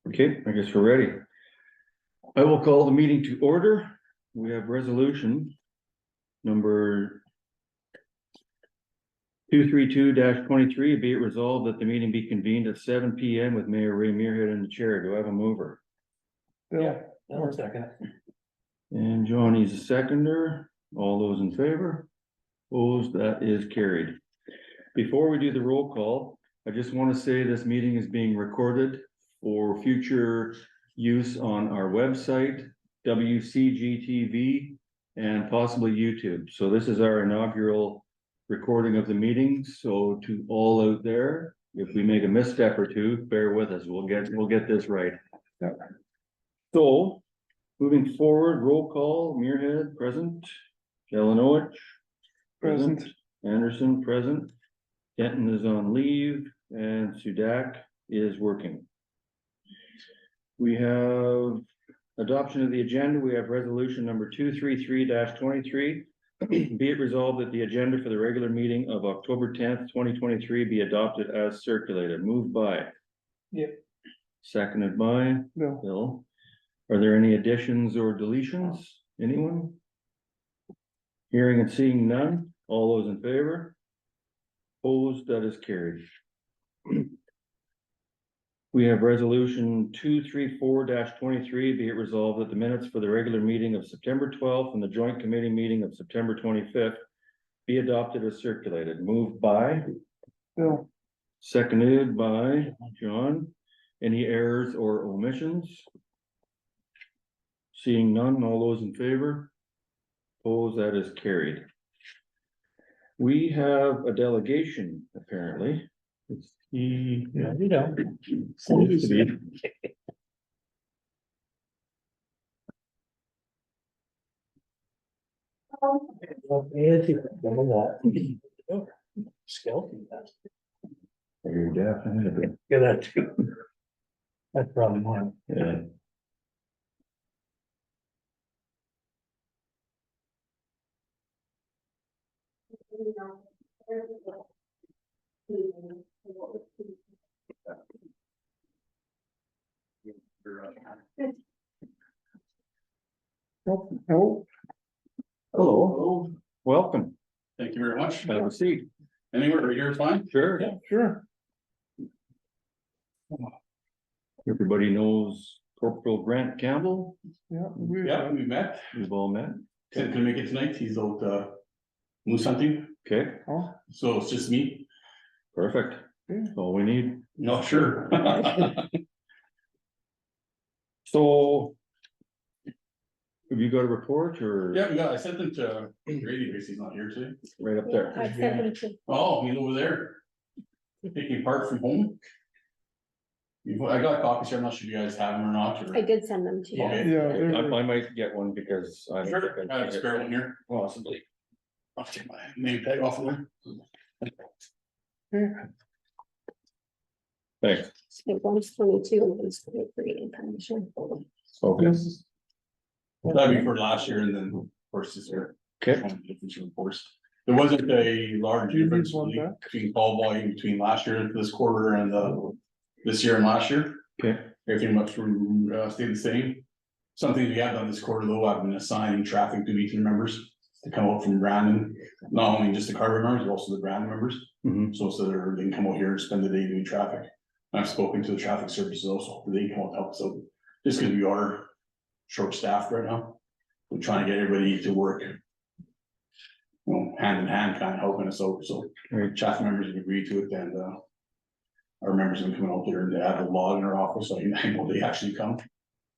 Okay, I guess we're ready. I will call the meeting to order. We have resolution number 232-23, be it resolved that the meeting be convened at 7 PM with Mayor Ray Muirhead in the chair. Do I have a mover? Yeah, I'll second it. And Johnny's a seconder. All those in favor? Opposed, that is carried. Before we do the roll call, I just want to say this meeting is being recorded for future use on our website, WCGTV, and possibly YouTube. So this is our inaugural recording of the meeting. So to all out there, if we make a misstep or two, bear with us. We'll get this right. Yep. So moving forward, roll call, Muirhead present, Jelenoich present, Anderson present, Denton is on leave, and Sudak is working. We have adoption of the agenda. We have resolution number 233-23. Be it resolved that the agenda for the regular meeting of October 10th, 2023 be adopted as circulated. Moved by. Yep. Seconded by No. Bill. Are there any additions or deletions? Anyone? Hearing and seeing none. All those in favor? Opposed, that is carried. We have resolution 234-23, be it resolved that the minutes for the regular meeting of September 12th and the joint committee meeting of September 25th be adopted as circulated. Moved by Bill. Seconded by John. Any errors or omissions? Seeing none, all those in favor? Opposed, that is carried. We have a delegation, apparently. It's the. Yeah, you know. Seems to be. Skeleton. You're definitely. Yeah, that too. That's probably one. Yeah. Oh, Hello, welcome. Thank you very much. Have a seat. Anywhere right here is fine. Sure. yeah, sure. Everybody knows Corporal Grant Campbell. Yeah. Yeah, we met. We've all met. Ted couldn't make it tonight. He's out moose hunting, Okay, Oh, so it's just me. perfect. yeah. That's all we need. No, sure. So. Have you got a report or? Yeah, I sent them to Grady because he's not here today. Right up there. I sent them to, Oh, he's over there. Taking part from home. I got copies here. I'm not sure if you guys have them or not. Or... I did send them to you. Okay. Yeah. I might get one because I. Sure, I have a spare one here. Possibly. I'll take my name tag off of there. Thanks. So one's 22 and one's 23 in commission. Okay. That'd be for last year and then of course this year. Okay. Of course. There wasn't a large Do you need difference one back? between call volume between last year and this quarter and this year and last year. Okay. Everything much stayed the same. Something we have done this quarter though, I've been assigning traffic duty team members to come out from Brandon, not only just the Carberry members, but also the Brandon members. Mhm. So they can come out here and spend the day doing traffic. I've spoken to the traffic services also, they come out and help us out, just because we are short staffed right now. We're trying to get everybody to work. You know, hand in hand, kind of helping us out, so Right. traffic members have agreed to it, and our members have been coming out there and they have a log in our office, so I know they actually come.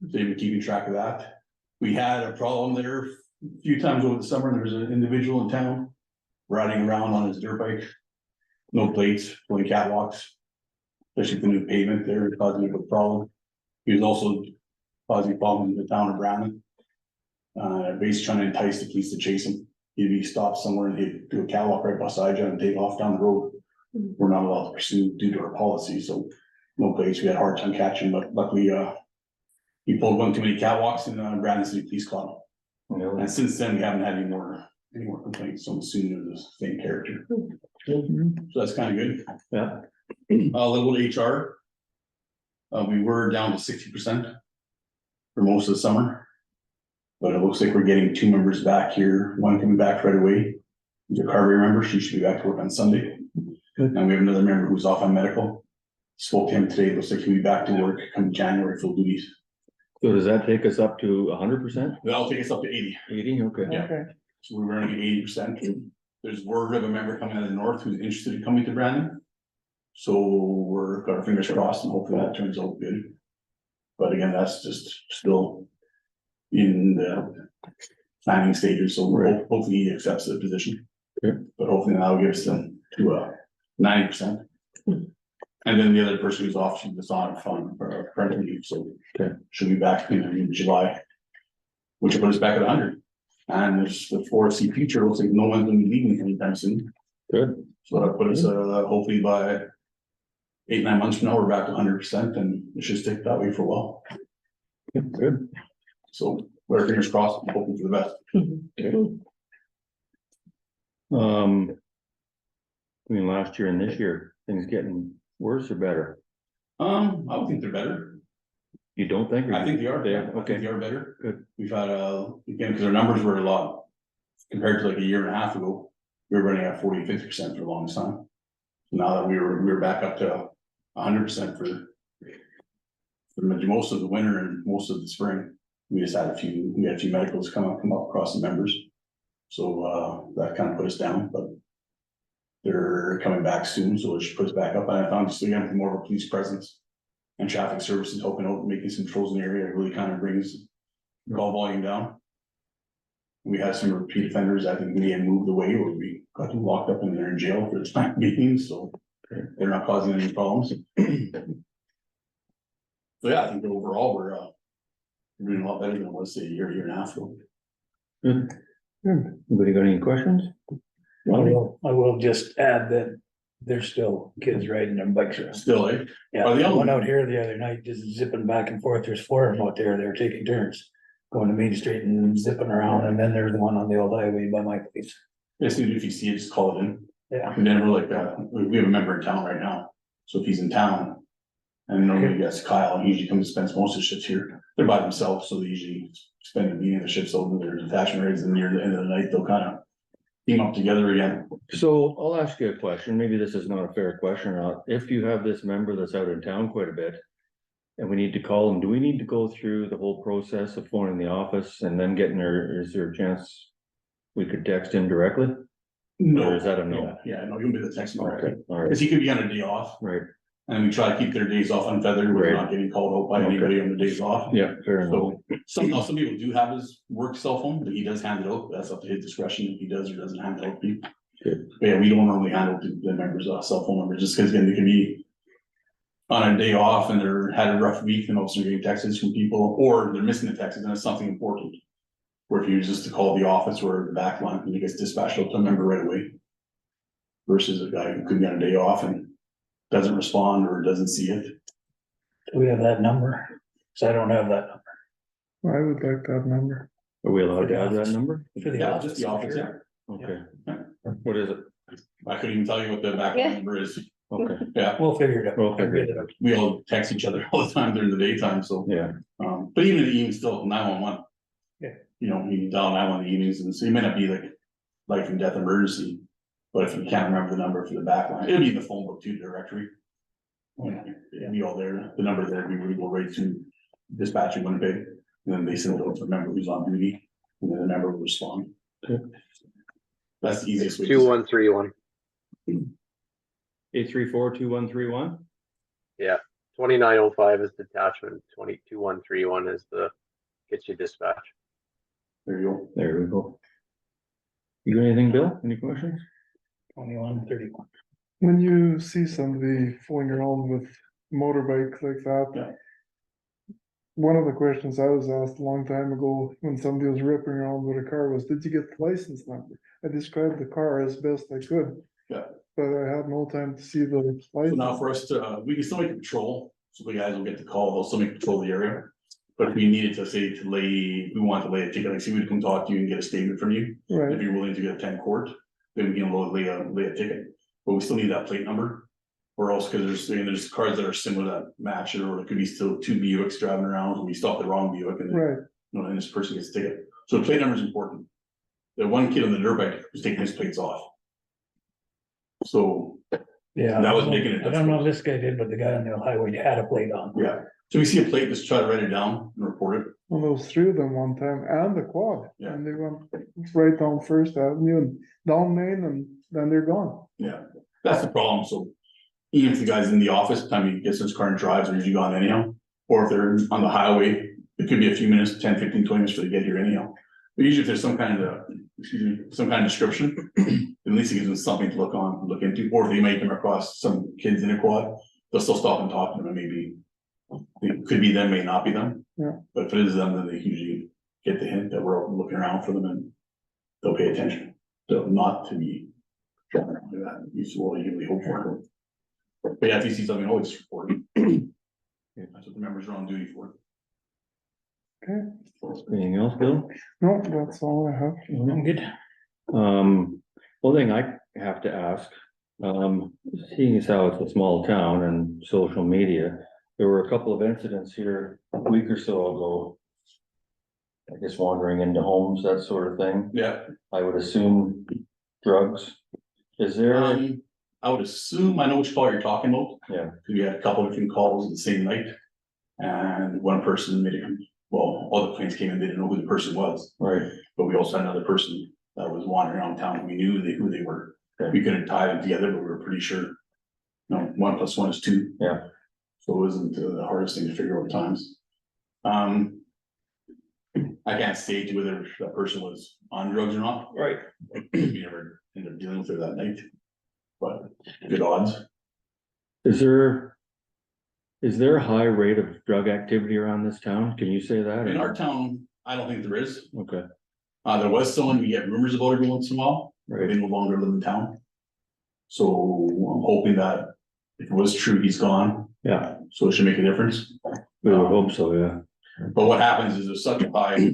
They've been keeping track of that. We had a problem there a few times over the summer. There was an individual in town riding around on his dirt bike. No plates, going catwalks. Especially the new pavement there, it caused a problem. He was also causing problems in the town of Brandon. Basically trying to entice the police to chase him. He'd be stopped somewhere and he'd do a catwalk right beside you and take off down the road. We're not allowed to pursue due to our policy, so no plates. We had a hard time catching, but luckily, he pulled one too many catwalks and Brandon City Police caught him. And since then, we haven't had any more complaints, so I'm assuming they're the same character. So that's kind of good. Yeah. Level HR. We were down to 60% for most of the summer. But it looks like we're getting 2 members back here, one coming back right away. The Carberry member, she should be back to work on Sunday. Good. And we have another member who's off on medical. Spoke to him today, looks like he'll be back to work come January full duties. So does that take us up to 100%? That'll take us up to 80. 80, okay. Yeah. Okay. So we were only at 80%. There's word of a member coming out of the north who's interested in coming to Brandon. So we're got our fingers crossed and hopefully that turns out good. But again, that's just still in the planning stages, so Right. hopefully he accepts the position. Okay. But hopefully that'll give us them to 90%. And then the other person who's off, she was on parental leave, so Okay. she'll be back in July. Which will put us back at 100. And there's the 4C future, looks like no one's gonna be leaving anytime soon. Good. So that'll put us hopefully by 8-9 months from now, we're back to 100% and it should stick that way for a while. Good. So, with our fingers crossed, I'm hoping for the best. I mean, last year and this year, things getting worse or better? I would think they're better. You don't think? or I think they are. They I are, think okay. they are better. Good. We've had, again, because our numbers were a lot, compared to like a year and a half ago, we were running at 40-50% for the longest time. Now that we were back up to 100% for most of the winter and most of the spring. We just had we had a few medicals come up across the members. So, that kind of put us down, but they're coming back soon, so it should put us back up. And I found just again, more of a police presence and traffic services helping out, making some patrols in the area, it really kind of brings the call volume down. We had some repeat offenders, I think they had moved away, or we got them locked up and they're in jail for the time being, so they're not causing any problems. So yeah, I think overall we're doing a lot better than it was, say, a year and a half ago. Good. Anybody got any questions? I will just add that there's still kids riding their bikes around. Still, eh? Yeah, Are they I all- went out here the other night, just zipping back and forth. There's 4 of them out there. They're taking turns. Going to Main Street and zipping around, and then there's the one on the old highway by my place. As soon as if you see it, just call it in. Yeah. And then we're like, we have a member in town right now, so if he's in town. And normally that's Kyle, and he usually comes and spends most of the shifts here, they're by themselves, so they usually spend the beginning of the shifts over their detachment rates, and near the end of the night, they'll kind of. Team up together again. So I'll ask you a question, maybe this is not a fair question or not, if you have this member that's out in town quite a bit. And we need to call them, do we need to go through the whole process of phoning the office and then getting there, is there a chance? We could text him directly? Or is that a no? Yeah, no, you'll be the text number, Okay, all right, because he could be on a day off, right, and we try to keep their days off unfeathered, we're Right. not getting called out by Okay. anybody on the days off. yeah, fair enough. So, some people do have his work cell phone, but he does hand it out, that's up to his discretion if he does or doesn't hand it out to people. Good. But yeah, we don't normally handle the members' cell phone numbers, just because again, they can be. On a day off and they're had a rough week and also getting texts from people, or they're missing the text and it's something important. Where if you just to call the office or the back line and he gets dispatched out to a member right away. Versus a guy who could be on a day off and doesn't respond or doesn't see it. Do we have that number? So I don't have that number. I would like that number. Are we allowed to have that number? For the Yeah, office. just the office, yeah. Okay, Yeah. what is it? I couldn't even tell you what the back line number is. Okay, Yeah, We'll figure it out. We'll figure it out. we all text each other all the time during the daytime, so. yeah, But even still 911. Yeah. You know, you dial 911 in the evenings, and so it may not be like life and death emergency. But if you can't remember the number for the back line, it'll be in the phone book too, directory. It'll be all there, the number there, we would go right to dispatch in Winnipeg, and then they send it over to the member who's on duty, and then the member will respond. Okay. That's the easiest way. 2131. 834-2131? 2905 is detachment, 2131 is the gets you dispatch. There you go. There we go. You got anything, Bill? Any questions? 2131. When you see somebody fooling around with motorbike like that. Yeah. One of the questions I was asked a long time ago when somebody was ripping around with a car was, did you get the license number? I described the car as best I could. Yeah. But I had no time to see the So license. now for us to, we can still make a patrol, so the guys will get the call, they'll still make patrol of the area. But if we needed to say to lay, we want to lay a ticket, like say we'd come talk to you and get a statement from you, Right, if you're willing to get 10 court, then we can lay a ticket. But we still need that plate number Or else, cause there's cars that are similar that match it, or it could be still two Buicks driving around, and we stop the wrong Buick and then, Right, you know, and this person gets a ticket. So the plate number is important. The one kid on the dirt bike was taking his plates off. So, Yeah. That was making it I don't know if this guy did, but the guy on the highway had a plate on. yeah, so we see a plate, just try to write it down and report it. well, there was three of them one time, and the quad, Yeah. and they went right down First Avenue and down Main, and then they're gone. Yeah, that's the problem, so. Even if the guy's in the office, time he gets in his car and drives, or usually gone anyhow, or if they're on the highway, it could be a few minutes, 10, 15, 20 minutes for they get here anyhow. But usually if there's some kind of, some kind of description, at least it gives them something to look into, or if they might come across some kids in a quad, they'll still stop and talk to them, and maybe. It could be them, may not be them. Yeah. But if it is them, then they usually get the hint that we're looking around for them, and they'll pay attention. So not to be driving around like that, you usually hope for it. But yeah, if you see something, always report it. That's what the members are on duty for. Anything else, Bill? No, that's all I have. I'm good. One thing I have to ask, seeing as how it's a small town and social media, there were a couple of incidents here a week or so ago. I guess wandering into homes, that sort of thing. Yeah. I would assume drugs. Is there, I would assume I know which call you're talking about. Yeah. 'Cause we had a couple of different calls the same night. And one person made it, well, all the planes came in, they didn't know who the person was, right, but we also had another person that was wandering around town, and we knew who they were. Okay. We couldn't tie them together, but we were pretty sure. No, 1 + 1 is 2. Yeah. So it wasn't the hardest thing to figure out at times. I can't say to whether that person was on drugs or not. right. We never ended up dealing with her that night. But good odds. Is there a high rate of drug activity around this town? Can you say that? In our town, I don't think there is. Okay, There was someone, we get rumors about every once in a while, but right, they no longer live in town. So I'm hoping that if it was true, he's gone, yeah, so it should make a difference. we would hope so, yeah, But what happens is there's such a high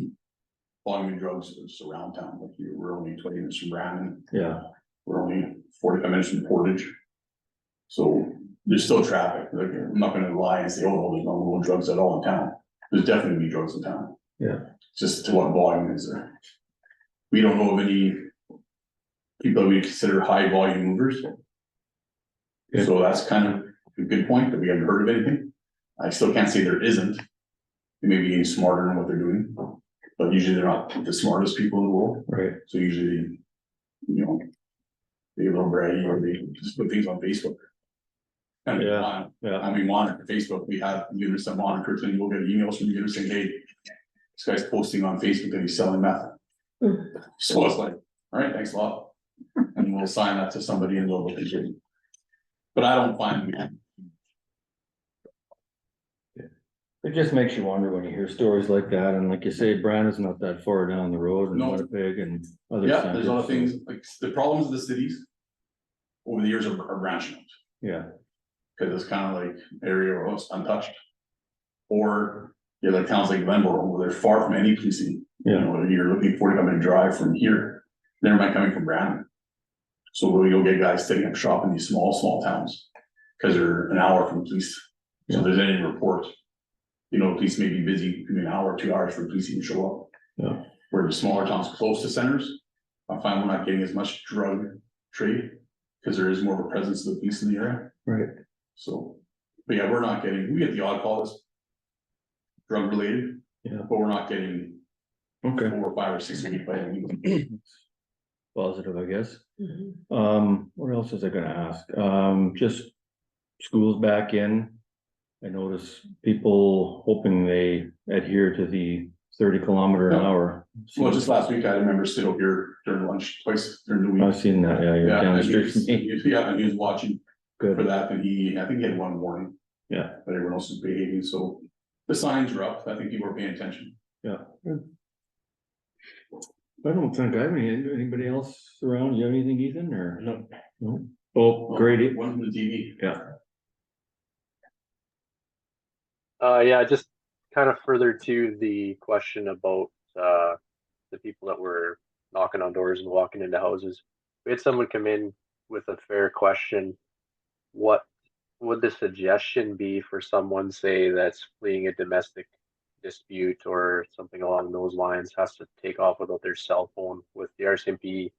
volume of drugs that's around town, like we're only 20 minutes from Brandon, yeah, we're only 45 minutes from Portage. So there's still traffic, like, I'm not gonna lie and say, oh, no, there's no drugs at all in town. There's definitely be drugs in town. yeah, Just to what volume is there? We don't know of any people that we consider high volume movers. Yeah. So that's kind of a good point, that we haven't heard of anything. I still can't say there isn't. They may be getting smarter in what they're doing, but usually they're not the smartest people in the world. right, So usually, you know, they get a little braggy, or they just put things on Facebook. And Yeah. yeah, I mean, monitor Facebook, we have units that monitor, and we'll get emails from units saying, hey, this guy's posting on Facebook that he's selling meth. So it's like, all right, thanks a lot. And we'll assign that to somebody and they'll look into it. But I don't find, it just makes you wonder when you hear stories like that, and like you say, Brandon's not that far down the road, and No. Winnipeg and other. yeah, there's a lot of centers, things, like the problems of the cities. Over the years are branching out. Yeah, Cause it's kind of like area where it's untouched. Or, yeah, like towns like Glenboro, where they're far from any policing. You yeah, know, you're looking 45-minute drive from here, never mind coming from Brandon. So you'll get guys setting up shop in these small towns, cause they're an hour from police. So Yeah. if there's any report, you know, police may be busy, could be an hour, 2 hours for police to show up. Yeah. Where the smaller towns close to centers, I find we're not getting as much drug trade, cause there is more of a presence of the police in the area. right, So, but yeah, we get the odd calls. Drug related. Yeah. But we're not getting okay, 4 or 5 or 6 a week by any means. positive, I guess. Mhm. What else was I gonna ask? Just schools back in. I notice people hoping they adhere to the 30 km an Yeah. hour. Well, just last week, I remember sitting up here during lunch twice during the I've week. seen that, yeah, you're Yeah, down the and he street from was, me, yeah, and he was watching for good, that, and I think he had one warning. Yeah. But everyone else is behaving, so the signs are up, I think people are paying attention. I don't think I have anybody else around, you have anything, Ethan, or? No. No? Oh, great, One from the TV. Yeah, just kind of further to the question about the people that were knocking on doors and walking into houses. We had someone come in with a fair question. What would the suggestion be for someone, say, that's fleeing a domestic dispute or something along those lines, has to take off without their cell phone with the RCMP,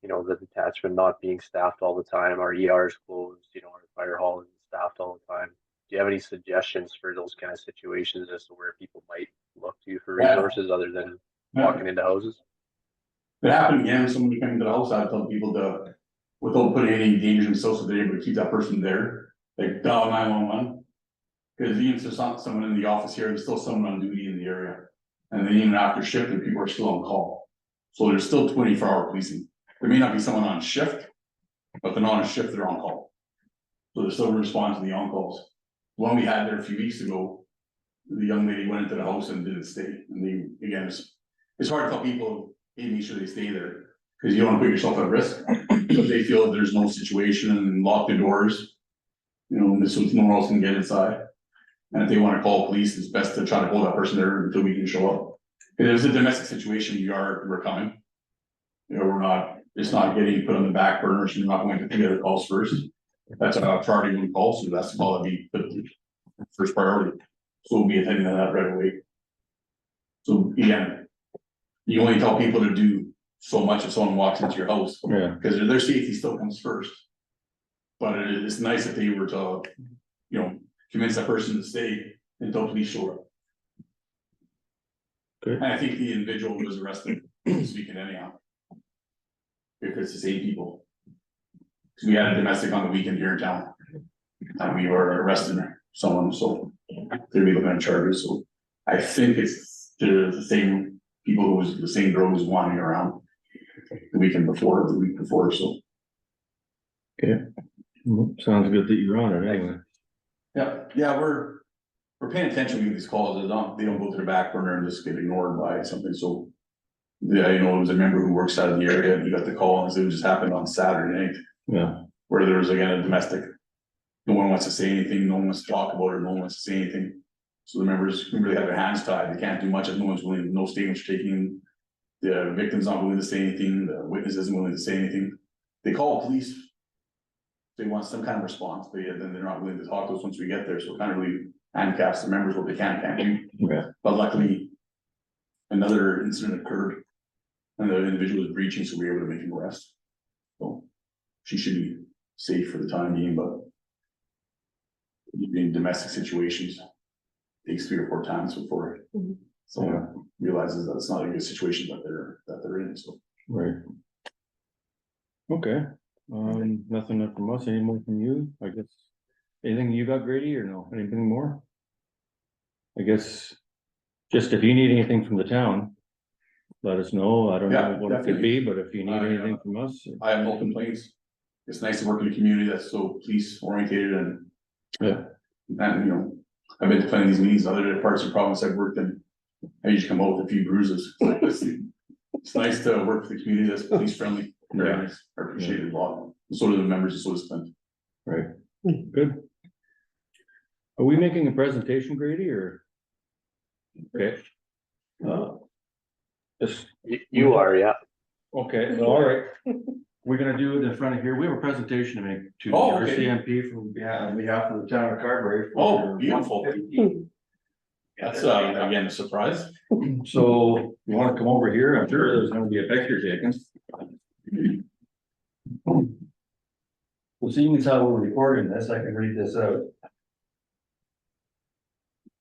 the detachment not being staffed all the time, our ERs closed, our fire hall isn't staffed all the time. Do you have any suggestions for those kind of situations as to where people might look to for Yeah. resources other than walking into houses? If it happened again, somebody coming to the house, I'd tell people to, without putting any danger in themselves, so they're able to keep that person there, like dial 911. Cause even if there's not someone in the office here, there's still someone on duty in the area. And then even after shift, the people are still on call. So there's still 24-hour policing. There may not be someone on shift, but they're not on shift, they're on call. So they're still responding to the on-calls. One we had there a few weeks ago, the young lady went into the house and didn't stay. And they, again, it's hard to tell people, hey, make sure they stay there. Cause you don't wanna put yourself at risk. If they feel that there's no situation and lock the doors, so no one else can get inside. And if they wanna call police, it's best to try to hold that person there until we can show up. If there's a domestic situation, we're coming. It's not getting put on the back burner, so you're not going to the other calls first. That's a priority one call, so that's the call that we put first priority. So we'll be attending to that right away. So again, you only tell people to do so much if someone walks into your house, Yeah, because their safety still comes first. But it's nice if they were to, convince that person to stay until police show up. good. And I think the individual was arrested this weekend anyhow. If it's the same people. Cause we had a domestic on the weekend here in town. And we were arresting someone, so they'll be looking at charges, so I think it's the same people who was, the same girl who's wandering around. The week before, so. Sounds good that you're on it anyway. Yeah, we're paying attention to these calls, they don't go to the back burner and just get ignored by something, so. Yeah, it was a member who works out of the area and he got the call and it just happened on Saturday night. Yeah, Where there was again a domestic. No one wants to say anything, no one wants to talk about it, no one wants to say anything. So the members really have their hands tied, they can't do much if no one's willing, no statements taken. The victim's not willing to say anything, the witness isn't willing to say anything. They call police. They want some kind of response, but yet then they're not willing to talk to us once we get there, so it kind of really handicaps the members what they can and can't do. yeah, But luckily, another incident occurred. And the individual was breaching, so we were able to make him arrest. So she should be safe for the time being, but in domestic situations, takes 3 or 4 times before someone realizes that it's not a good situation that they're in, so. right. Okay, nothing up from us, any more from you, I guess. Anything you got, Grady, or no, anything more? I guess, just if you need anything from the town, let us know, I don't know Yeah, what it could definitely. be, but if you need anything from us. I have no complaints. It's nice to work in a community that's so police oriented and. Yeah. And I've been to plenty of these meetings, other parts of the province I've worked in. I usually come out with a few bruises. It's nice to work for the community that's police friendly. Very nice. I appreciate it a lot. So do the members of Switzerland. Right, good. Are we making a presentation, Grady, or? Okay. Just, You are, yeah. okay, all right. We're gonna do it in front of here. We have a presentation to make to Oh, our okay. CMP on behalf of the town of Carberry. Oh, beautiful. That's again, a surprise. So you wanna come over here? I'm sure there's gonna be a picture taken. Well, seeing as how we're recording this, I can read this out.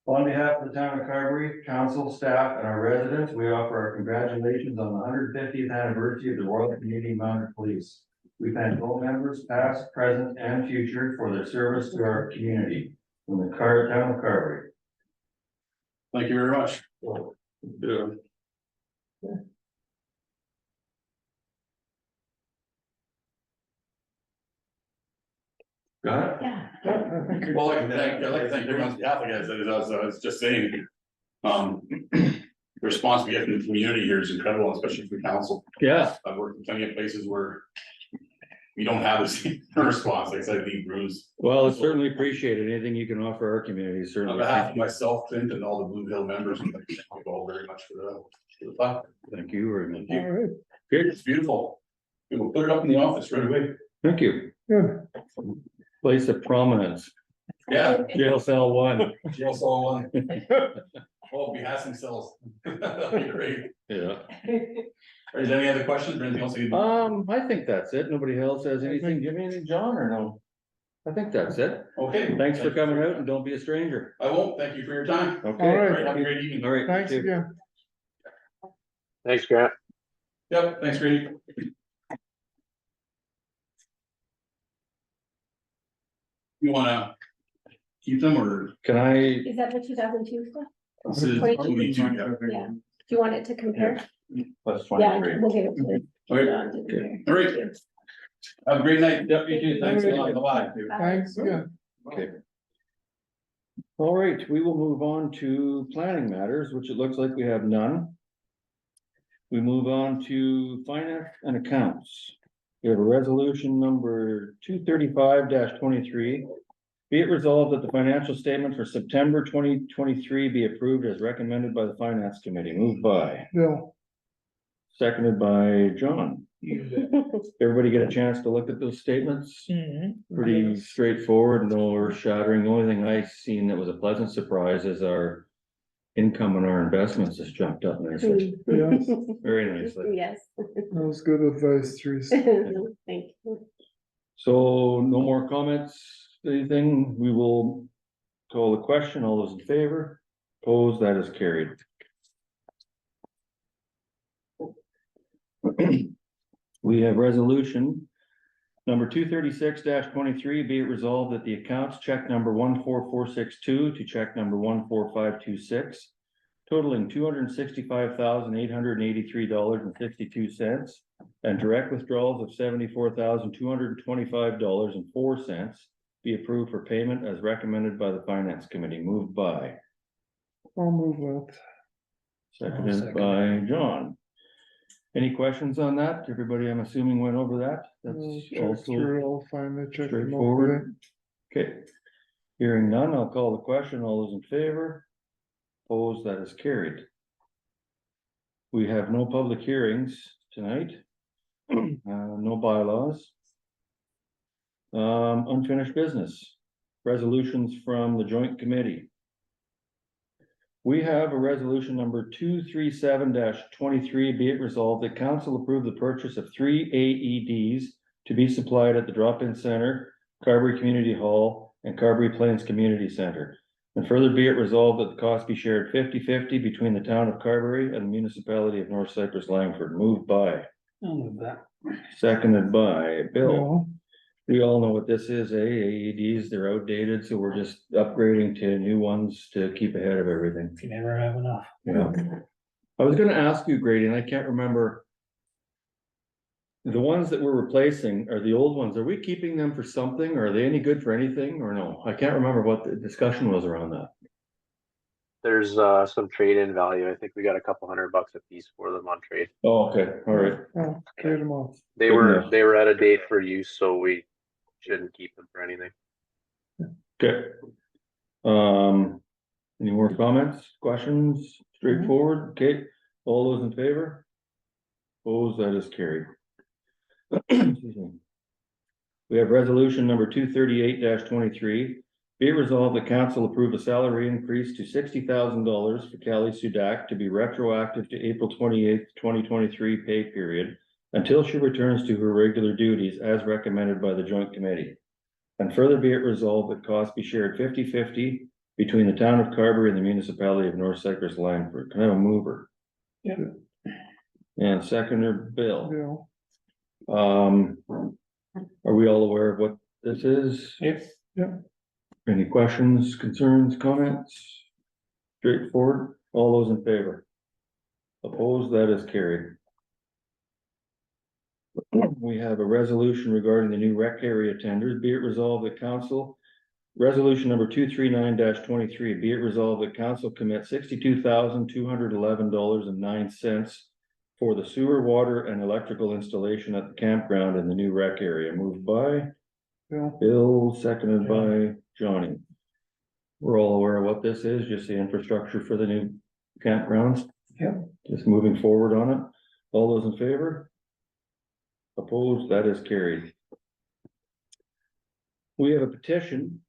On behalf of the town of Carberry, council, staff, and our residents, we offer our congratulations on the 150th anniversary of the Royal Canadian Mounted Police. We thank all members, past, present, and future, for their service to our community from the town of Carberry. Thank you very much. Got it? Yeah. Well, I'd like to thank everyone on behalf of guys, as I was just saying. The response we get from the community here is incredible, especially from council. Yeah, I've worked in plenty of places where we don't have the same response, like I said, the bruise. well, it's certainly appreciated. Anything you can offer our community, On certainly. behalf of myself, Clint, and all the Blue Hill members, I'd like to thank you all very much for the platform. Thank you very much. Thank All you. right, It's beautiful. We will put it up in the office right away. Thank you. good. Place of prominence, Yeah. jail cell one. Jail cell one. Oh, we have some cells. That'd be great. Yeah. Is there any other questions or anything else? I think that's it. Nobody else has anything. Give me anything, John, or no? I think that's it. Okay. Thanks for coming out and don't be a stranger. I won't. Thank you for your time. Okay. All right. All right, have a great evening. All right. Thanks you too. again. Thanks, Grant. Yep, thanks, Grady. You wanna keep them or? Can I, Is that the 2002 stuff? This is 22. 22, yeah. Yeah. Do you want it to compare? plus Yeah, 23. we'll give it to Okay, John to compare. all right. Thank you. Have a great night. Yep, you too. Thanks a lot. Bye-bye. Thanks again. Okay. All right, we will move on to planning matters, which it looks like we have none. We move on to finance and accounts. We have a resolution number 235-23. Be it resolved that the financial statement for September 2023 be approved as recommended by the finance committee. Moved by, Bill, seconded by John. Everybody get a chance to look at those statements? Pretty straightforward, no earth shattering. The only thing I seen that was a pleasant surprise is our income on our investments has jumped up nicely, yes, very nicely. Yes. that was good advice, Teresa. Thank you. So no more comments, anything? We will call the question. All those in favor? Opposed? That is carried. We have resolution number 236-23, be it resolved that the accounts check number 14462 to check number 14526, totaling $265,883.62, and direct withdrawals of $74,225.04 be approved for payment as recommended by the finance committee. Moved by, I'll move that. seconded second. by John. Any questions on that? Everybody, I'm assuming, went over that. We'll That's check also through, I'll find it, check them out today. straightforward. Okay. Hearing none, I'll call the question. All those in favor? Opposed? That is carried. We have no public hearings tonight. No bylaws. Unfinished business. Resolutions from the joint committee. We have a resolution number 237-23, be it resolved that council approve the purchase of 3 AEDs to be supplied at the drop-in center, Carberry Community Hall, and Carberry Plains Community Center. And further be it resolved that the cost be shared 50-50 between the town of Carberry and the municipality of North Cypress Langford. Moved by, I'll move that. seconded by Bill. Bill, We all know what this is, AEDs, they're outdated, so we're just upgrading to new ones to keep ahead of everything. You never have enough. Yeah. I was gonna ask you, Grady, and I can't remember. The ones that we're replacing are the old ones. Are we keeping them for something? Are they any good for anything or no? I can't remember what the discussion was around that. There's some trade-in value. I think we got a couple $100 a piece for them on trade. Oh, okay, all right. oh, trade them off. They Good were enough. they were at a date for use, so we shouldn't keep them for anything. Okay. Any more comments, questions? Straightforward, okay, all those in favor? Opposed, that is carried. Excuse me. We have resolution number 238-23. Be it resolved that council approve a salary increase to $60,000 for Callie Sudak to be retroactive to April 28th, 2023 pay period until she returns to her regular duties as recommended by the joint committee. And further be it resolved that costs be shared 50-50 between the town of Carberry and the municipality of North Cypress Langford. Can I have a mover? Yeah. And seconder, Bill. Bill, Are we all aware of what this is? Yes. Any questions, concerns, comments? Straightforward, all those in favor? Opposed, that is carried. We have a resolution regarding the new rec area tenders. Be it resolved that council, resolution number 239-23, be it resolved that council commit $62,211.09 for the sewer, water, and electrical installation at the campground in the new rec area. Moved by Bill, Bill, seconded by Johnny. We're all aware of what this is, just the infrastructure for the new campgrounds. Yep. Just moving forward on it. All those in favor? Opposed, that is carried. We have a petition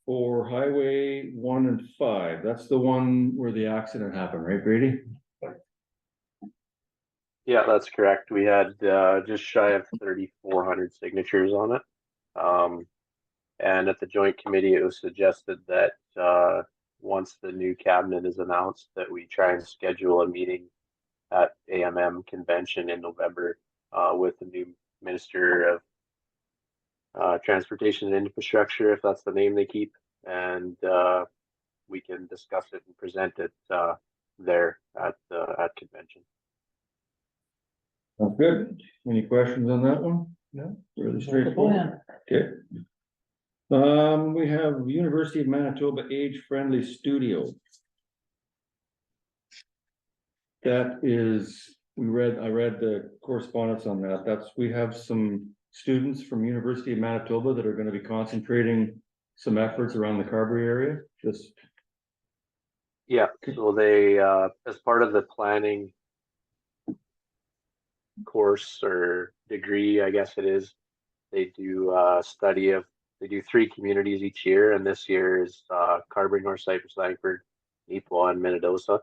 for Highway 1 and 5. That's the one where the accident happened, right, Brady? Yeah, that's correct. We had just shy of 3,400 signatures on it. And at the joint committee, it was suggested that once the new cabinet is announced, that we try and schedule a meeting at AMM convention in November with the new Minister of Transportation and Infrastructure, if that's the name they keep, and we can discuss it and present it there at convention. Sounds good. Any questions on that one? No. Really straightforward. Okay. We have University of Manitoba Age Friendly Studio. That is, I read the correspondence on that. We have some students from University of Manitoba that are gonna be concentrating some efforts around the Carberry area, just. Yeah, so they, as part of the planning course or degree, I guess it is, they do they do 3 communities each year, and this year is Carberry, North Cypress, Langford, Neepawa, and Minnedosa.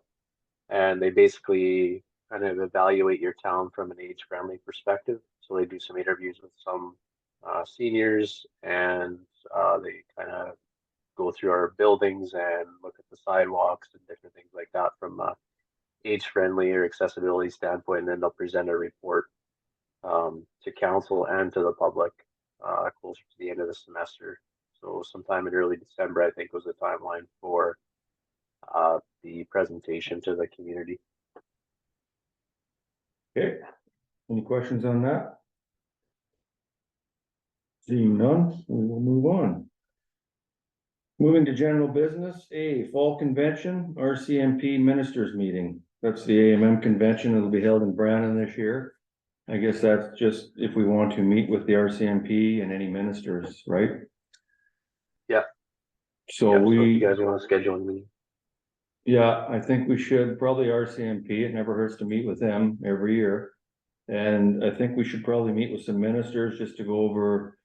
And they basically kind of evaluate your town from an age-friendly perspective. So they do some interviews with some seniors, and they kind of go through our buildings and look at the sidewalks and different things like that from age-friendly or accessibility standpoint. And then they'll present a report to council and to the public closer to the end of the semester. So sometime in early December, I think, was the timeline for the presentation to the community. Okay, any questions on that? Seeing none, we will move on. Moving to general business, fall convention, RCMP ministers meeting. That's the AMM convention. It'll be held in Brandon this year. I guess that's just if we want to meet with the RCMP and any ministers, right? Yeah. So yeah, so if we. you guys want to schedule a meeting. Yeah, I think we should probably RCMP. It never hurts to meet with them every year. And I think we should probably meet with some ministers just to go over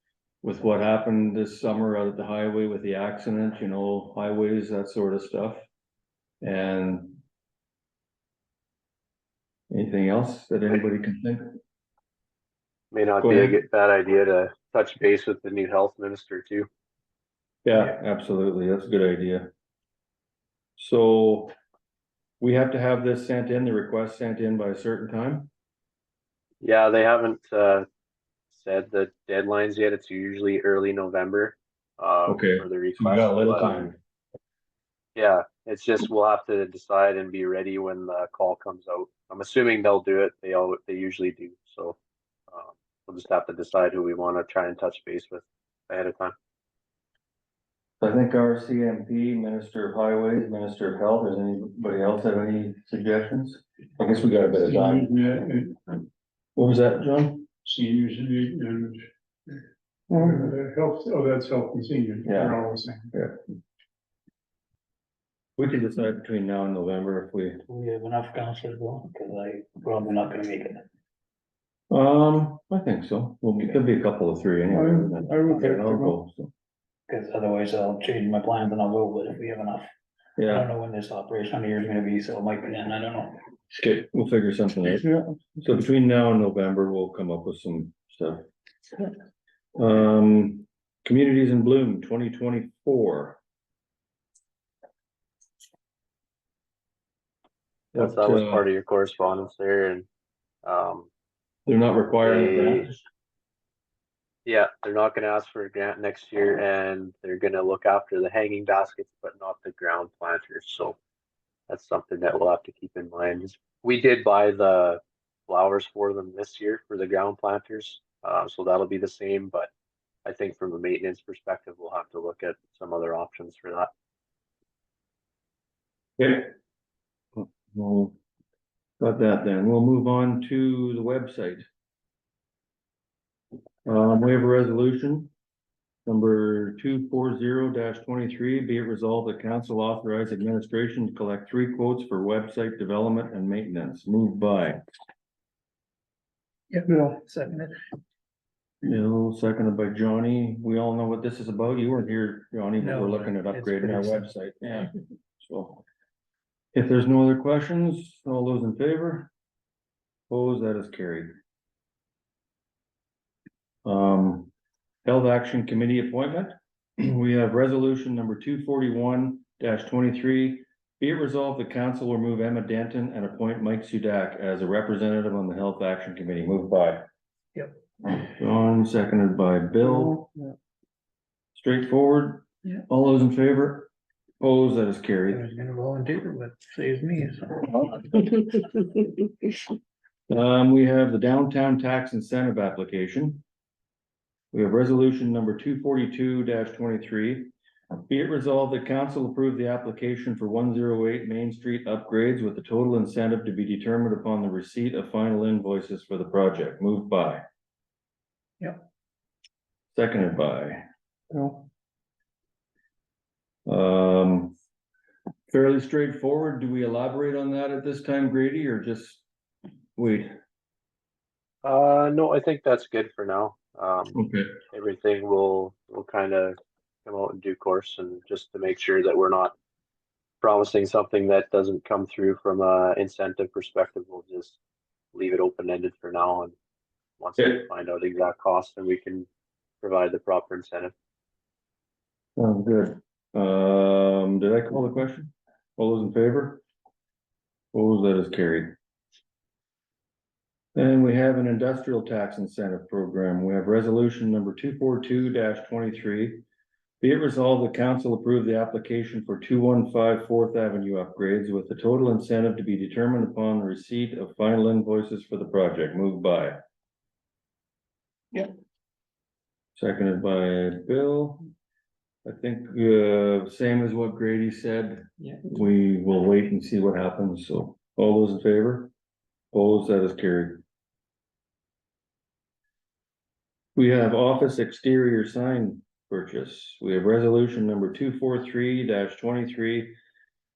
with what happened this summer out at the highway with the accident, you know, highways, that sort of stuff. And anything else that anybody can think of? May not Go be ahead. a bad idea to touch base with the new health minister too. Yeah, absolutely. That's a good idea. So we have to have this sent in, the request sent in by a certain time? Yeah, they haven't said the deadlines yet. It's usually early November Okay, for the so request. we got a little but, time. Yeah, it's just we'll have to decide and be ready when the call comes out. I'm assuming they'll do it. They usually do. So we'll just have to decide who we want to try and touch base with ahead of time. I think our CMP, Minister of Highways, Minister of Health, does anybody else have any suggestions? I guess we got a bit of time. Yeah, What was that, John? seniors and health, that's health and seniors. Yeah. They're all the same. We can decide between now and November if we, Do we have enough councillors going? Cause I probably not gonna make it. I think so. Well, there'll be a couple of 3 anyway. I would Yeah, like to I'll go. so. Cause otherwise I'll change my plans and I'll go, but if we have enough. I Yeah, don't know when this operation here is gonna be, so it might be then, I don't know. okay, we'll figure something out. Yeah, So between now and November, we'll come up with some stuff. Communities in Bloom 2024. That was part of your correspondence there, and They're not requiring a grant. yeah, they're not going to ask for a grant next year, and they're going to look after the hanging baskets, but not the ground planters. So that's something that we'll have to keep in mind. We did buy the flowers for them this year for the ground planters, so that'll be the same. But I think from a maintenance perspective, we'll have to look at some other options for that. Okay. Well, got that then. We'll move on to the website. We have a resolution number 240-23, be it resolved that council authorize administration to collect 3 quotes for website development and maintenance. Moved by Yeah, Bill, second it. Bill, seconded by Johnny. We all know what this is about. You weren't here, Johnny, but No, we're looking at it's upgrading our pretty simple. website. Yeah. So. If there's no other questions, all those in favor? Opposed, that is carried. Health Action Committee appointment. We have resolution number 241-23. Be it resolved, the council will remove Emma Denton and appoint Mike Sudak as a representative on the Health Action Committee. Moved by. Yep. John, seconded by Bill. Yeah. Straightforward. Yeah. All those in favor? Opposed, that is I carried. was gonna volunteer, but saves me, so. We have the downtown tax incentive application. We have resolution number 242-23. Be it resolved that council approve the application for 108 Main Street upgrades with the total incentive to be determined upon the receipt of final invoices for the project. Moved by. Yep. Seconded by. Bill, Fairly straightforward. Do we elaborate on that at this time, Grady, or just wait? No, I think that's good for now. Okay. Everything will kind of come out in due course, and just to make sure that we're not promising something that doesn't come through from a incentive perspective, we'll just leave it open-ended for now, and once we find out exact cost, then we can provide the proper incentive. Sounds good. Did I call the question? All those in favor? Opposed, that is carried. And we have an industrial tax incentive program. We have resolution number 242-23. Be it resolved, the council approve the application for 215 4th Avenue upgrades with the total incentive to be determined upon the receipt of final invoices for the project. Moved by. Yep. Seconded by Bill. I think, same as what Grady said. Yeah. We will wait and see what happens. So all those in favor? Opposed, that is carried. We have office exterior sign purchase. We have resolution number 243-23.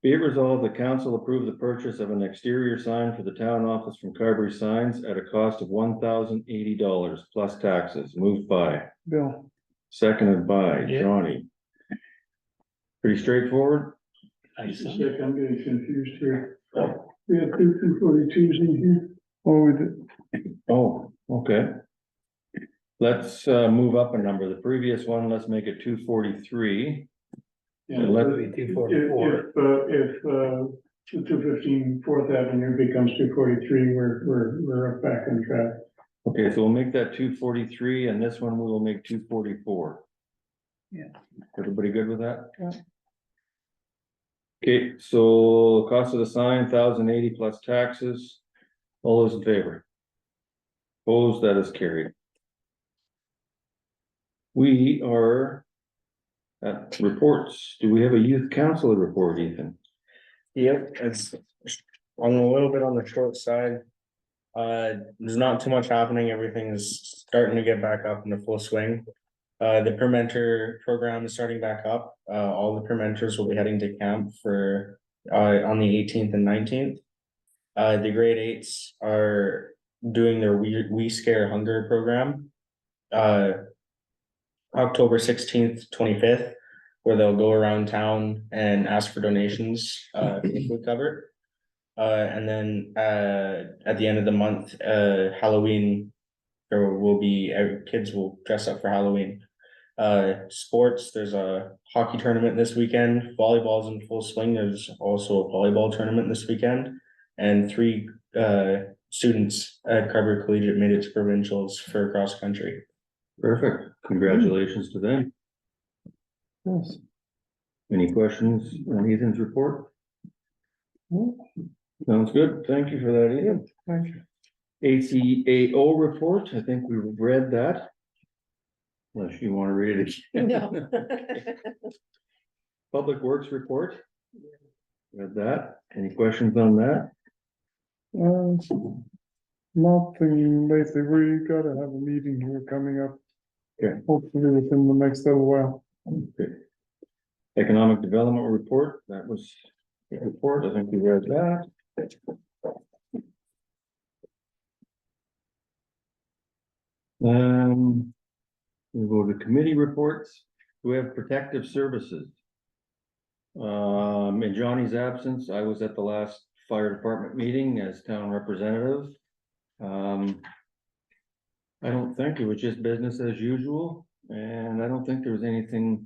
Be it resolved, the council approve the purchase of an exterior sign for the town office from Carberry Signs at a cost of $1,080 plus taxes. Moved by. Bill, Seconded by Yeah. Johnny. Pretty straightforward. Just a sec, I'm getting confused here. We have 242s in here. oh, we did, Oh, okay. Let's move up a number. The previous one, let's make it 243. Yeah, And let- if, Maybe 244. if the 215 4th Avenue becomes 243, we're up back on track. Okay, so we'll make that 243 and this one we will make 244. Yeah. Everybody good with that? Yeah. Okay, so cost of the sign, 1,080 plus taxes. All those in favor? Opposed, that is carried. We are at reports. Do we have a youth council report, Ethan? Yep, it's on a little bit on the short side. There's not too much happening. Everything is starting to get back up into full swing. The permenter program is starting back up. All the permenters will be heading to camp for on the 18th and 19th. The grade 8s are doing their We Scare Hunger program. October 16th, 25th, where they'll go around town and ask for donations for the food cupboard. And then at the end of the month, Halloween, there will be kids will dress up for Halloween. Sports, there's a hockey tournament this weekend. Volleyball's in full swing. There's also a volleyball tournament this weekend, and 3 students at Carberry Collegiate made it to provincials for cross country. Perfect. Congratulations to them. yes. Any questions on Ethan's report? Sounds good. Thank you for that, Ethan. Thank you. ACAO report, I think we read that. Unless you want to read it again. No. Public Works report. Read that. Any questions on that? Nothing lately. We gotta have a meeting here coming up. Okay. Hopefully within the next little while. Okay. Economic Development Report, that was the report. I think we read that. We'll go to committee reports. We have protective services. In Johnny's absence, I was at the last fire department meeting as town representative. I don't think it was just business as usual, and I don't think there was anything,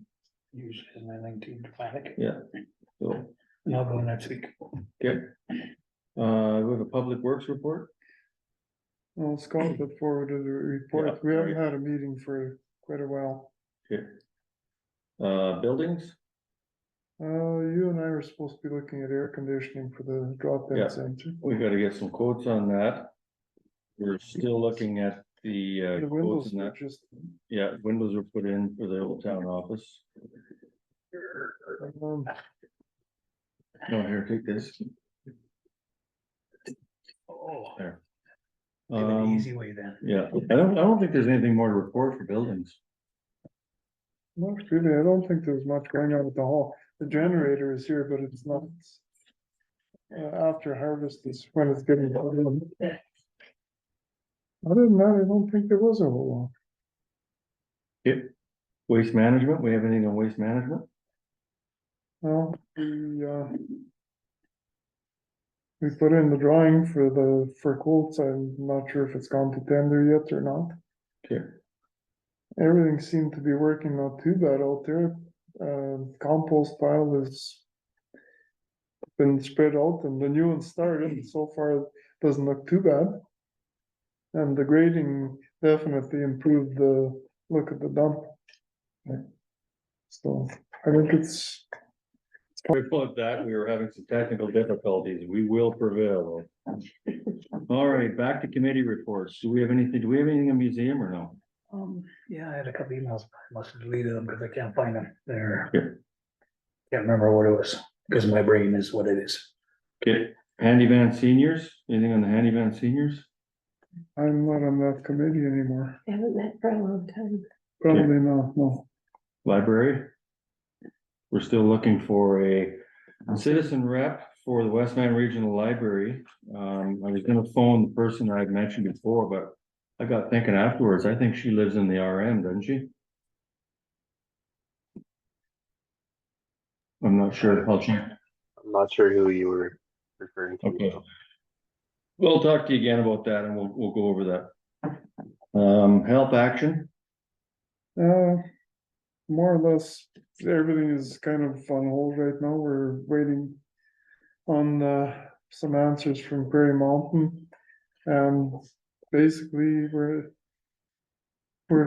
Usually isn't anything too dramatic, so, and I'll go next week. okay. We have a public works report. Well, Scott had forwarded a report. We haven't had a meeting for quite a while. Okay. Buildings, You and I were supposed to be looking at air conditioning for the drop-in Yeah. center. we gotta get some quotes on that. We're still looking at the The quotes windows on were that. just, Yeah, windows were put in for the old town office. um, No, here, take this. Oh, There. give it the easy way then. Yeah, I don't think there's anything more to report for buildings. not really, I don't think there's much going on at the hall. The generator is here, but it's not. After harvest is when it's getting. Other than that, I don't think there was a whole lot. Yep. Waste management, we have anything on waste management? Well, we put in the drawing for quotes. I'm not sure if it's gone to tender yet or not. Okay, Everything seemed to be working not too bad out there. Compost pile has been spread out and the new one started. So far, it doesn't look too bad. And the grading definitely improved the look of the dump. So I think it's, sorry about that, we were having some technical difficulties, we will prevail. All right, back to committee reports, do we have anything in museum or no? Yeah, I had a couple emails, I must have deleted them because I can't find them there. Yeah. Can't remember what it was, because my brain is what it is. Okay, handy van seniors, anything on the handy van seniors? I'm not on that committee anymore. I haven't met for a long time. Probably not, no. Library? We're still looking for a citizen rep for the Westman Regional Library. I was gonna phone the person I'd mentioned before, but I got thinking afterwards, I think she lives in the RM, doesn't she? I'm not sure, I'll check. I'm not sure who you were referring to. Okay. We'll talk to you again about that and we'll go over that. Health action, More or less, everything is kind of on hold right now. We're waiting on some answers from Prairie Mountain. And basically, we're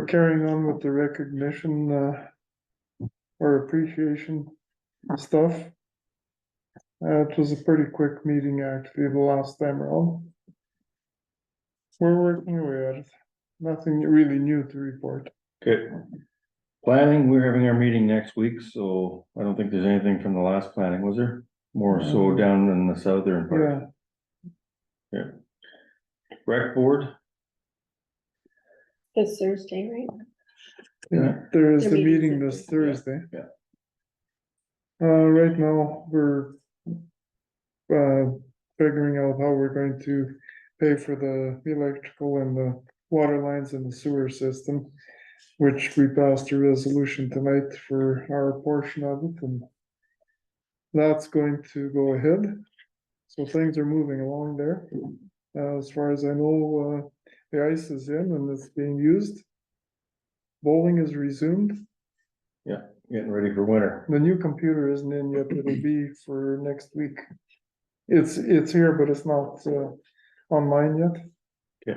carrying on with the recognition or appreciation stuff. It was a pretty quick meeting actually the last time around. We're working away at it. Nothing really new to report. okay. Planning, we're having our meeting next week, so I don't think there's anything from the last planning, was there? More so down in the southern part. Yeah, Rec board, This Thursday, right? yeah, there is Their the meeting's meeting this this Thursday. yeah. Right now, we're figuring out how we're going to pay for the electrical and the water lines and the sewer system, which we passed a resolution tonight for our portion of it, and that's going to go ahead. So things are moving along there. As far as I know, the ice is in and it's being used. Bowling is resumed. Getting ready for winter. The new computer isn't in yet, it'll be for next week. It's here, but it's not online yet.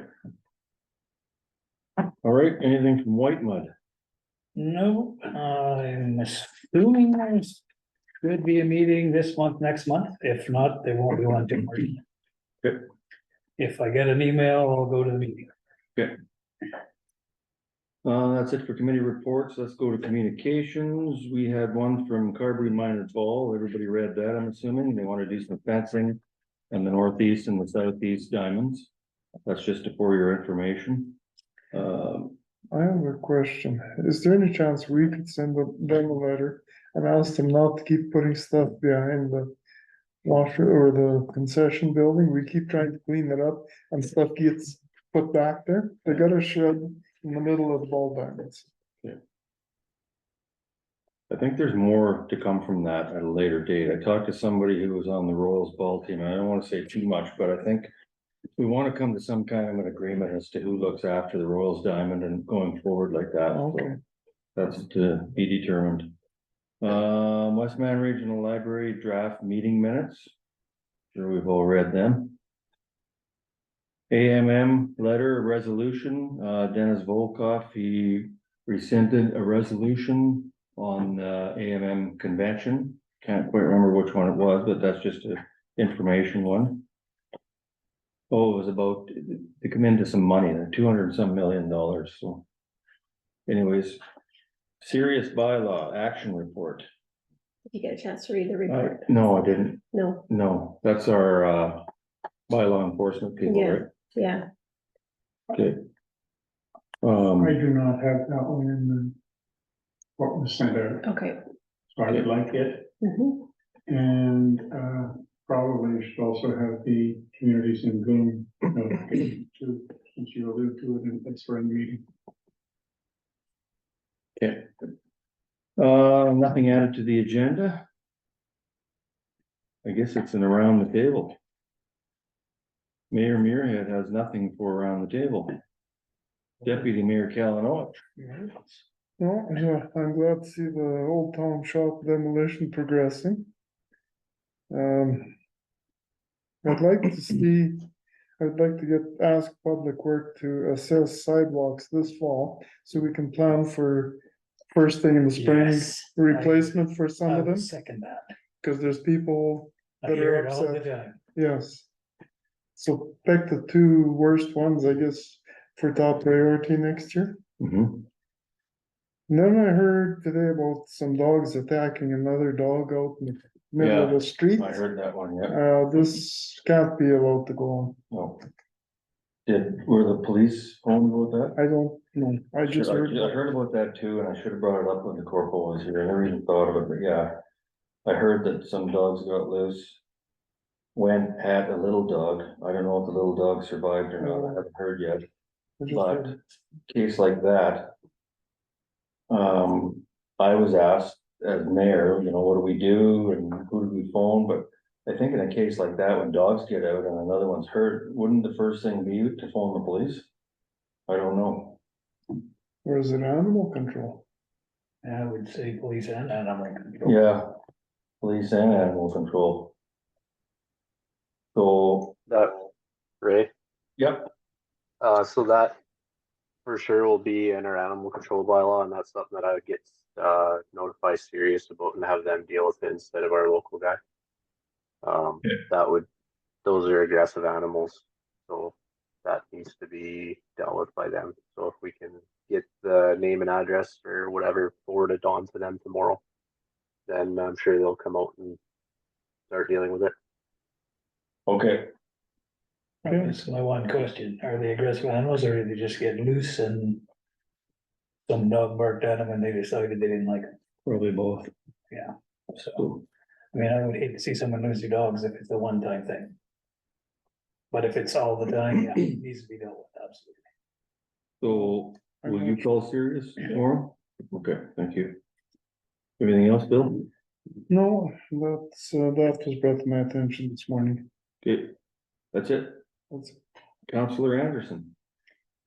All right, anything from White Mud? No, I'm assuming there's could be a meeting this month, next month. If not, there won't be one tomorrow. Good. If I get an email, I'll go to the meeting. That's it for committee reports. Let's go to communications. We had one from Carberry Minor Ball. Everybody read that, I'm assuming. They want to do some fencing in the northeast and the southeast diamonds. That's just for your information. I have a question. Is there any chance we could send them a letter and ask them not to keep putting stuff behind the washer or the concession building? We keep trying to clean it up and stuff gets put back there. They got a shed in the middle of the ball diamonds. I think there's more to come from that at a later date. I talked to somebody who was on the Royals ball team, and I don't wanna say too much, but I think we wanna come to some kind of an agreement as to who looks after the Royals diamond and going forward like that. So Okay. that's to be determined. Westman Regional Library draft meeting minutes. Sure, we've all read them. AMM letter resolution, Dennis Volkov, he rescinded a resolution on AMM convention. Can't quite remember which one it was, but that's just an information one. Oh, it was about, to come into some money, they're $200 some million, so. Anyways, serious bylaw action report. Did you get a chance to read the report? No, I didn't. No, No, that's our bylaw enforcement people, Yeah. right? yeah, Okay. I do not have that one in the, what was sent out, okay. so I would like it. Mhm. And, probably should also have the communities in Bloom, too, since you allude to it in the spring meeting. Okay. Nothing added to the agenda. I guess it's an around the table. Mayor Muirhead has nothing for around the table. Deputy Mayor Kalanoich. Well, yeah, I'm glad to see the old town shop demolition progressing. I'd like to see, I'd like to ask Public Work to assess sidewalks this fall, so we can plan for first thing in the spring, Yes, replacement for some I of them, would second that. cause there's people, I that hear are it all the upset. time. Yes. So pick the two worst ones, I guess, for top priority next year. Mhm. And then I heard today about some dogs attacking another dog out in the middle of Yeah, the street. I heard that one, yeah. This can't be allowed to go on. No. Were the police phoned about that? I don't know. I just heard. I heard about that too, and I should have brought it up when the corporal was here. I never even thought of it, but yeah. I heard that some dogs got loose. Went at a little dog. I don't know if the little dog survived or not. I haven't heard yet. I just But heard. case like that. I was asked as mayor, what do we do and who do we phone? But I think in a case like that, when dogs get out and another one's hurt, wouldn't the first thing be to phone the police? I don't know. Or is it animal control? I would say police and animal control. Yeah, police and animal control. So, That, Ray, yep, so that for sure will be in our animal control bylaw, and that's something that I would get notified serious about and have them deal with it instead of our local guy. Those are aggressive animals, so that needs to be dealt with by them. So if we can get the name and address or whatever forwarded on to them tomorrow, then I'm sure they'll come out and start dealing with it. okay. That's my one question. Are they aggressive animals or do they just get loose and some dog barked at them and they decided they didn't like it? Probably both. Yeah, so, I mean, I would hate to see someone lose their dogs if it's a one-time thing. But if it's all the time, yeah, it needs to be dealt with, absolutely. So will you call serious tomorrow? Okay, thank you. Anything else, Bill? No, that was brought to my attention this morning. Okay, that's it. That's Counselor Anderson,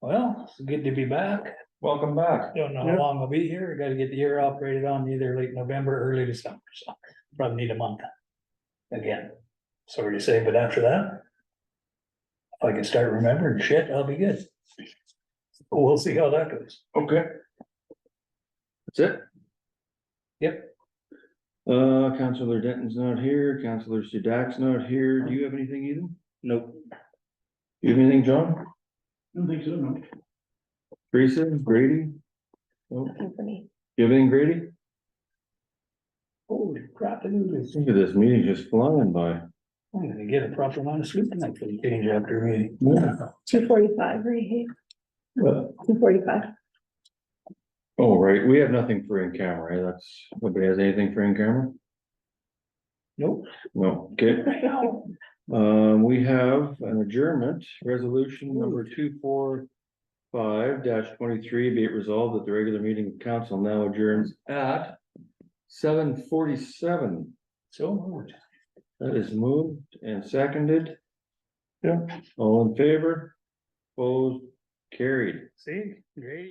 Well, it's good to be back. welcome back. Don't know Yeah. how long I'll be here. Gotta get the year operated on either late November, or early December, so probably need a month. Again, sorry to say, but after that. If I can start remembering shit, I'll be good. We'll see how that goes. Okay. That's it? Yep. Counselor Denton's not here, Counselor Sudak's not here. Do you have anything, Ethan? Nope. You have anything, John? I don't think so, no. Teresa, Grady? No? Nothing for me. You have anything, Grady? Holy crap, I'm Look at this meeting just flying by. gonna get a proper amount of sleep tonight for the change after me. Yeah. 2:45, right here, Well, 2:45. oh, right, we have nothing for in camera, right? Nobody has anything for in camera? Nope. No, okay. We have an adjournment, resolution number 24 5-23, be it resolved that the regular meeting of council now adjourns at 7:47. So moved. That is moved and seconded. Yeah. All in favor? Opposed? Carried. See, great.